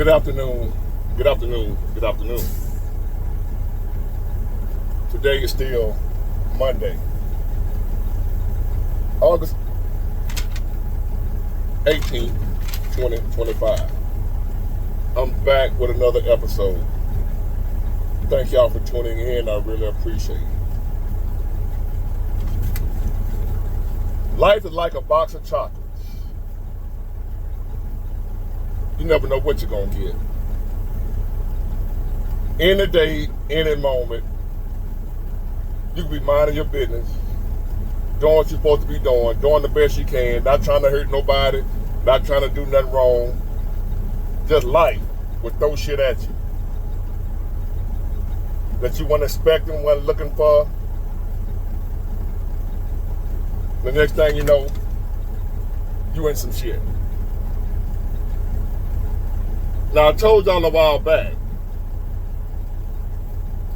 Good afternoon. Good afternoon. Good afternoon. Today is still Monday, August 18th, 2025. I'm back with another episode. Thank y'all for tuning in. I really appreciate it. Life is like a box of chocolates. You never know what you're going to get. Any day, any moment, you can be minding your business, doing what you're supposed to be doing the best you can, not trying to hurt nobody, not trying to do nothing wrong. Just life will throw shit at you that you weren't expecting, weren't looking for. The next thing you know, you in some shit. Now, I told y'all a while back,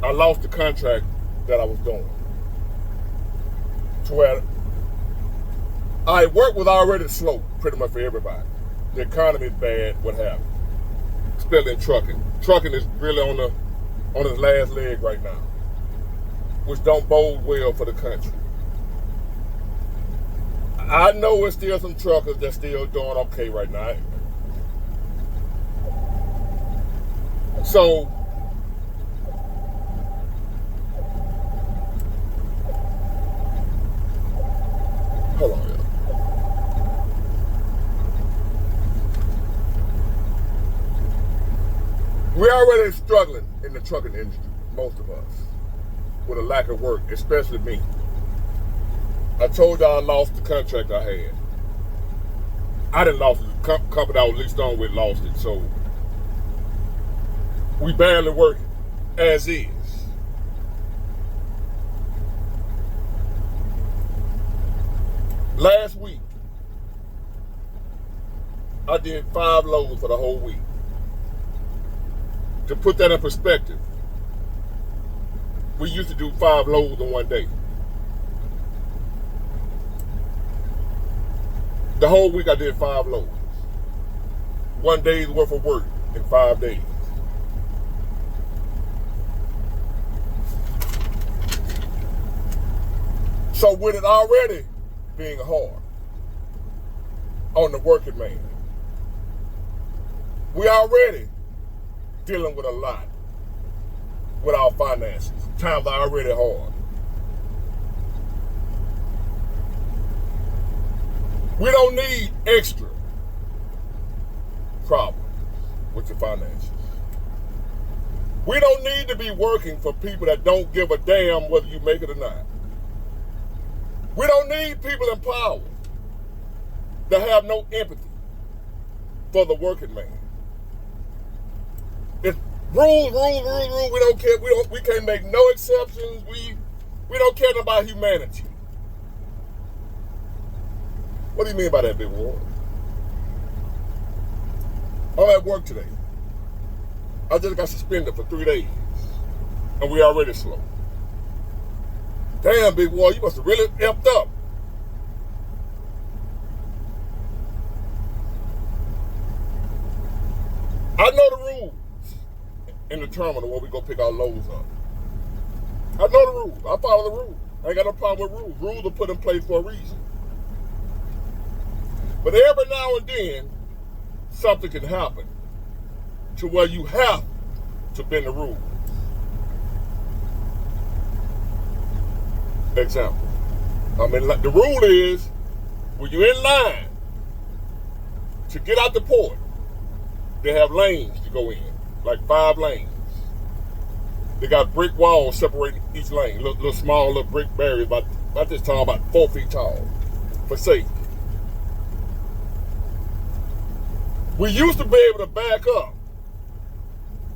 I lost the contract that I was doing. To where work was already slow, pretty much for everybody. The economy is bad, what have you. Especially in trucking. Trucking is really on its last leg right now, which don't bode well for the country. I know there's still some truckers that's still doing okay right now. So, hold on, y'all. We're already struggling in the trucking industry, most of us, with a lack of work, especially me. I told y'all I lost the contract I had. I didn't lost it. The company I was leased on with lost it, so we barely work as is. Last week, I did 5 loads for the whole week. To put that in perspective, we used to do 5 loads in one day. The whole week I did 5 loads. 1 day's worth of work in 5 days. So with it already being hard on the working man, we already dealing with a lot with our finances. Times are already hard. We don't need extra problems with your finances. We don't need to be working for people that don't give a damn whether you make it or not. We don't need people in power that have no empathy for the working man. It's rules. We don't care. We can't make no exceptions. We don't care about humanity. What do you mean by that, Big Ward? I'm at work today. I just got suspended for 3 days, and we already slow. Damn, Big Ward, you must have really effed up. I know the rules in the terminal where we go pick our loads up. I know the rules. I follow the rules. I ain't got no problem with rules. Rules are put in place for a reason. But every now and then, something can happen to where you have to bend the rules. Example. The rule is, when you're in line to get out the port, they have lanes to go in, like 5 lanes. They got brick walls separating each lane, little small little brick barriers, about this tall, about 4 feet tall, for safety. We used to be able to back up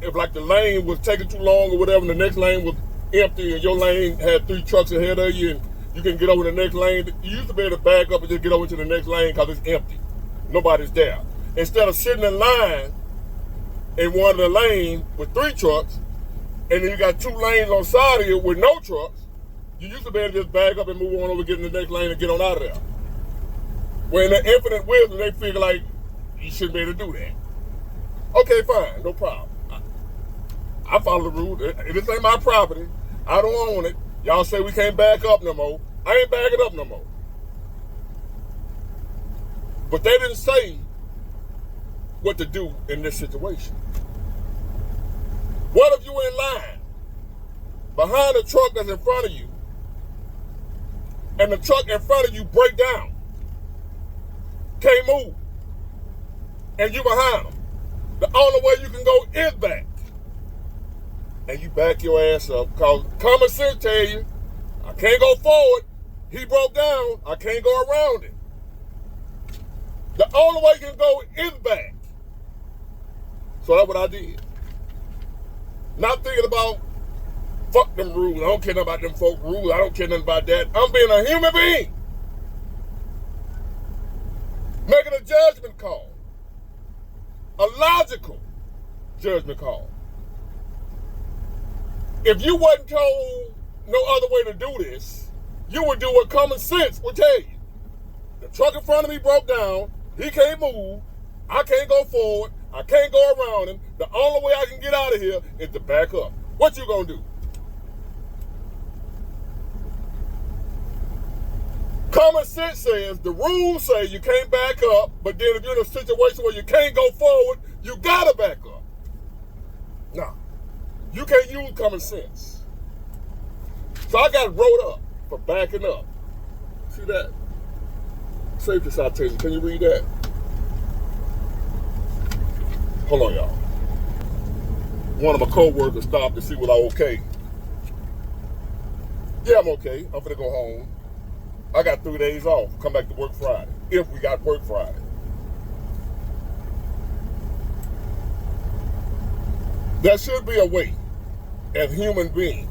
if like the lane was taking too long or whatever, and the next lane was empty and your lane had 3 trucks ahead of you and you can get over the next lane. You used to be able to back up and just get over to the next lane because it's empty. Nobody's there. Instead of sitting in line in one of the lanes with 3 trucks, and then you got 2 lanes on the side of you with no trucks, you used to be able to just back up and move on over, get in the next lane and get on out of there. When in their infinite wisdom, they figure like, you shouldn't be able to do that. Okay, fine, no problem. I follow the rule. If this ain't my property, I don't own it. Y'all say we can't back up no more. I ain't backing up no more. But they didn't say what to do in this situation. What if you in line behind the truck that's in front of you, and the truck in front of you break down, can't move, and you behind them? The only way you can go is back. And you back your ass up, because common sense tell you, I can't go forward. He broke down. I can't go around it. The only way you can go is back. So that's what I did. Not thinking about, fuck them rules. I don't care nothing about them folk rules. I don't care nothing about that. I'm being a human being. Making a judgment call. A logical judgment call. If you wasn't told no other way to do this, you would do what common sense would tell you. The truck in front of me broke down. He can't move. I can't go forward. I can't go around him. The only way I can get out of here is to back up. What you gonna do? Common sense says, the rules say you can't back up, but then if you're in a situation where you can't go forward, you gotta back up. Nah, you can't use common sense. So I got wrote up for backing up. See that? Safety citation, can you read that? Hold on, y'all. One of my co-workers stopped to see was I okay. Yeah, I'm okay. I'm finna go home. I got 3 days off. Come back to work Friday. If we got work Friday. There should be a way as human beings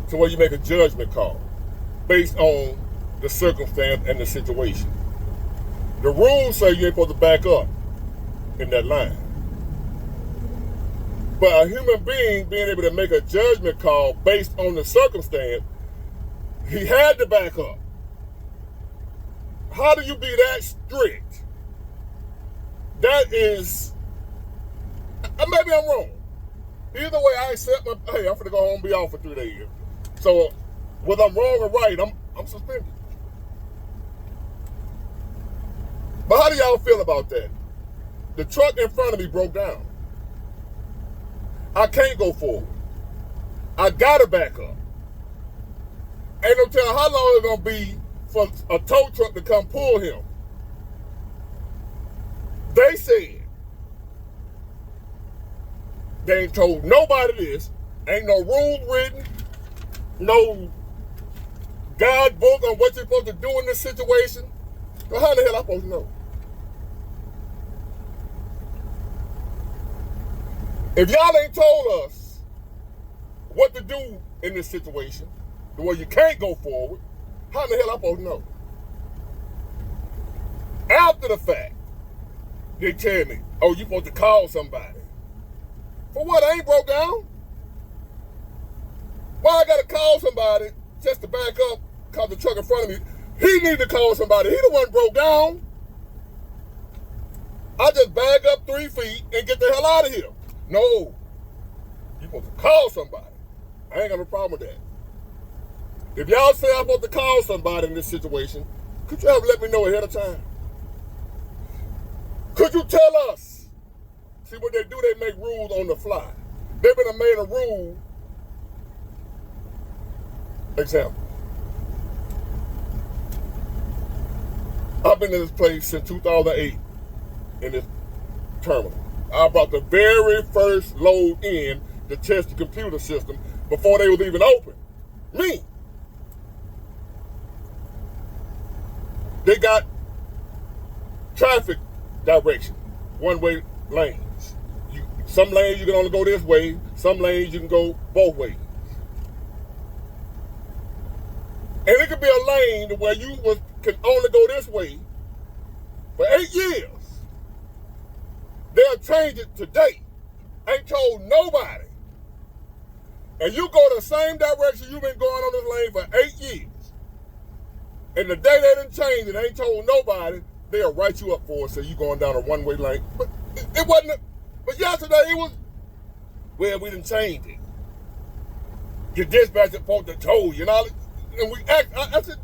to where you make a judgment call based on the circumstance and the situation. The rules say you ain't supposed to back up in that line. But a human being being able to make a judgment call based on the circumstance, he had to back up. How do you be that strict? That is, maybe I'm wrong. Either way, I accept my, hey, I'm finna go home and be off for 3 days. So, whether I'm wrong or right, I'm suspended. But how do y'all feel about that? The truck in front of me broke down. I can't go forward. I gotta back up. Ain't no telling how long it's gonna be for a tow truck to come pull him. They said, they ain't told nobody this. Ain't no rules written, no guidebook on what you're supposed to do in this situation. So how the hell am I supposed to know? If y'all ain't told us what to do in this situation, the way you can't go forward, how the hell am I supposed to know? After the fact, they tell me, oh, you supposed to call somebody. For what? I ain't broke down. Why I gotta call somebody just to back up because the truck in front of me? He need to call somebody. He the one broke down. I just back up 3 feet and get the hell out of here. No, you supposed to call somebody. I ain't got no problem with that. If y'all say I'm supposed to call somebody in this situation, could you have let me know ahead of time? Could you tell us? See what they do, they make rules on the fly. They've been made a rule. Example. I've been in this place since 2008 in this terminal. I brought the very first load in to test the computer system before they was even open. Me. They got traffic direction, one-way lanes. Some lanes you can only go this way, some lanes you can go both ways. And it could be a lane where you can only go this way for 8 years. They'll change it today. Ain't told nobody. And you go the same direction you've been going on this lane for 8 years. And the day they didn't change it, ain't told nobody, they'll write you up for it, so you going down a one-way lane. But it wasn't, But yesterday it was, well, we didn't change it. Your dispatcher supposed to told you, and we asked, I said,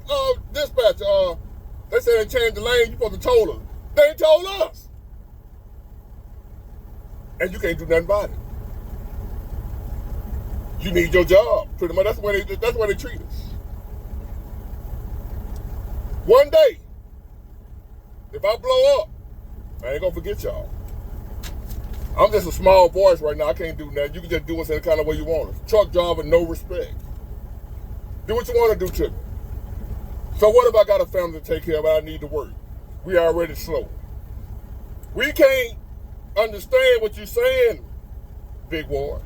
dispatcher, they said they changed the lane, you supposed to told us. They ain't told us. And you can't do nothing about it. You need your job, pretty much. That's the way they treat us. One day, if I blow up, I ain't gonna forget y'all. I'm just a small voice right now. I can't do nothing. You can just do us any kind of way you want us. Truck driver, no respect. Do what you want to do to me. So what if I got a family to take care of? I need to work. We already slow. We can't understand what you're saying, Big Ward.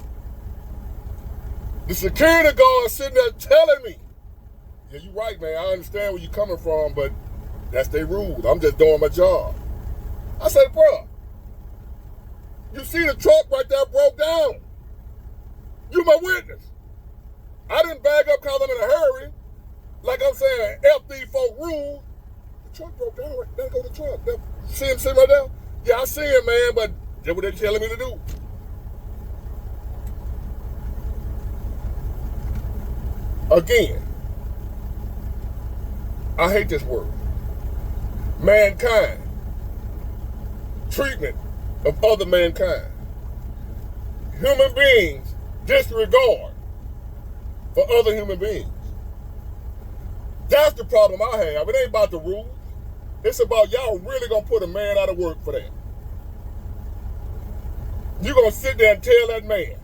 The security guard sitting there telling me, yeah, you're right, man. I understand where you're coming from, but that's their rules. I'm just doing my job. I said, bro, you see the truck right there broke down. You my witness. I didn't bag up because I'm in a hurry. Like I'm saying, F these folk rules. The truck broke down. There go the truck. See him sitting right there? Yeah, I see him, man, but that's what they're telling me to do. Again, I hate this word. Mankind. Treatment of other mankind. Human beings disregard for other human beings. That's the problem I have. It ain't about the rules. It's about y'all really gonna put a man out of work for that. You gonna sit there and tell that man,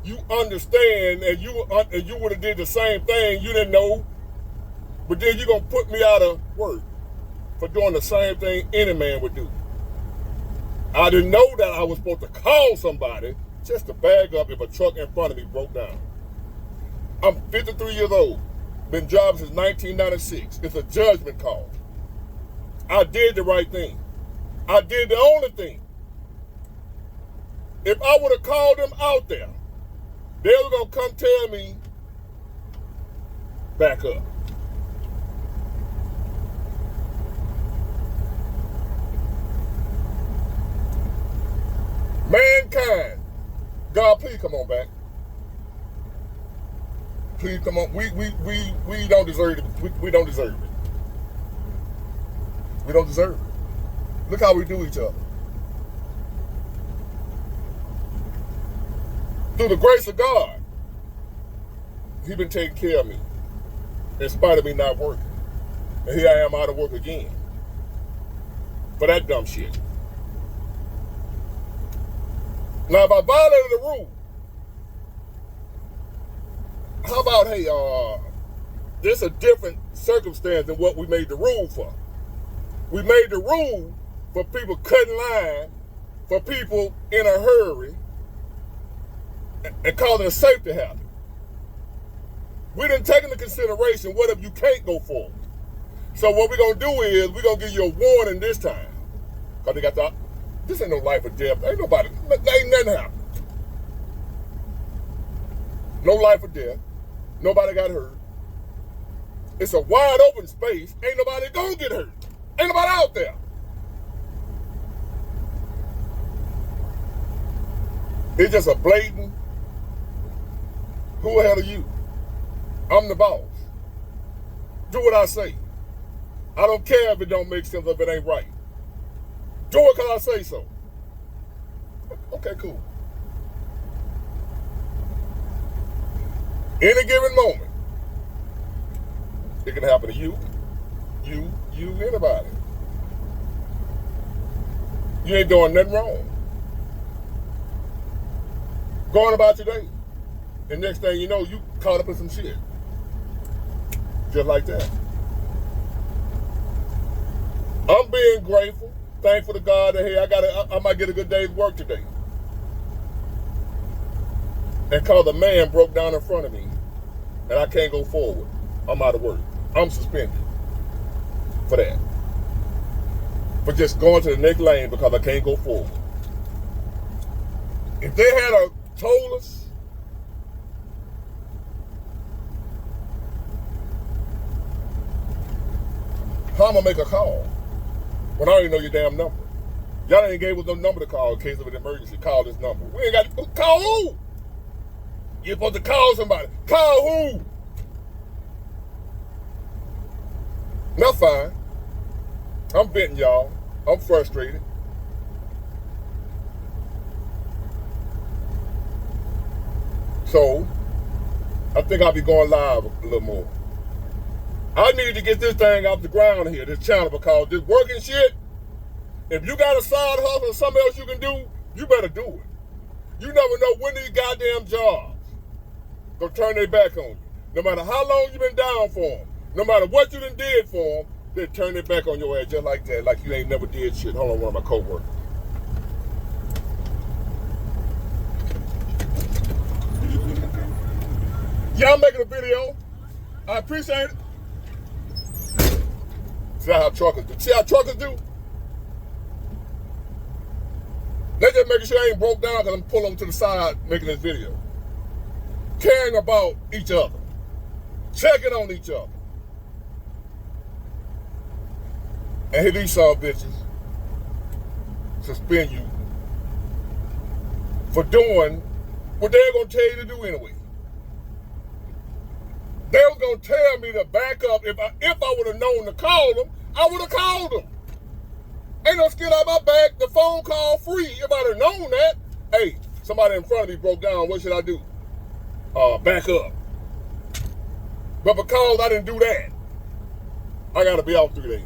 you understand, and you would have did the same thing, you didn't know, but then you gonna put me out of work for doing the same thing any man would do. I didn't know that I was supposed to call somebody just to bag up if a truck in front of me broke down. I'm 53 years old. Been driving since 1996. It's a judgment call. I did the right thing. I did the only thing. If I would have called them out there, they were going to come tell me, back up. Mankind. God, please come on back. Please come on. We don't deserve it. We don't deserve it. We don't deserve it. Look how we do each other. Through the grace of God, He's been taking care of me in spite of me not working. And here I am out of work again for that dumb shit. Now, if I violated the rule, how about, hey, there's a different circumstance than what we made the rule for. We made the rule for people cutting line, for people in a hurry, and calling it a safety hazard. We didn't take into consideration what if you can't go forward. So what we're going to do is we're going to give you a warning this time. Because they got this ain't no life or death. Ain't nobody, ain't nothing happened. No life or death. Nobody got hurt. It's a wide open space. Ain't nobody gonna get hurt. Ain't nobody out there. It's just a blatant, who the hell are you? I'm the boss. Do what I say. I don't care if it don't make sense, if it ain't right. Do it because I say so. Okay, cool. Any given moment, it can happen to you, anybody. You ain't doing nothing wrong. Going about your day. And next thing you know, you caught up in some shit. Just like that. I'm being grateful, thankful to God that, hey, I might get a good day's work today. And cause a man broke down in front of me and I can't go forward. I'm out of work. I'm suspended for that. For just going to the next lane because I can't go forward. If they had told us, how am I make a call when I don't even know your damn number? Y'all ain't gave us no number to call in case of an emergency. Call this number. We ain't got to call who? You're supposed to call somebody. Call who? Not fine. I'm venting, y'all. I'm frustrated. So, I think I'll be going live a little more. I need to get this thing off the ground here, this channel, because this working shit, if you got a side hustle or something else you can do, you better do it. You never know when these goddamn jobs gonna turn their back on you. No matter how long you been down for them, no matter what you done did for them, they turn their back on your ass just like that, like you ain't never did shit. Hold on, one of my co-workers. Y'all making a video. I appreciate it. See how truckers do. See how truckers do? They just making sure I ain't broke down because I'm pulling them to the side making this video. Caring about each other. Checking on each other. And here these son of bitches suspend you for doing what they're going to tell you to do anyway. They was going to tell me to back up. If I would have known to call them, I would have called them. Ain't no skin out my back. The phone call free. If I'd have known that, hey, somebody in front of me broke down. What should I do? Back up. But because I didn't do that, I got to be out 3 days.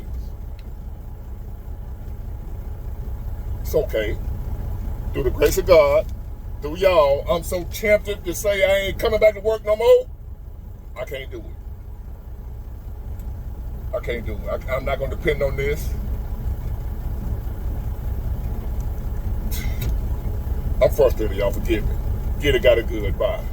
It's okay. Through the grace of God, through y'all, I'm so tempted to say I ain't coming back to work no more. I can't do it. I can't do it. I'm not going to depend on this. I'm frustrated, y'all. Forgive me. Get it, got it good. Bye.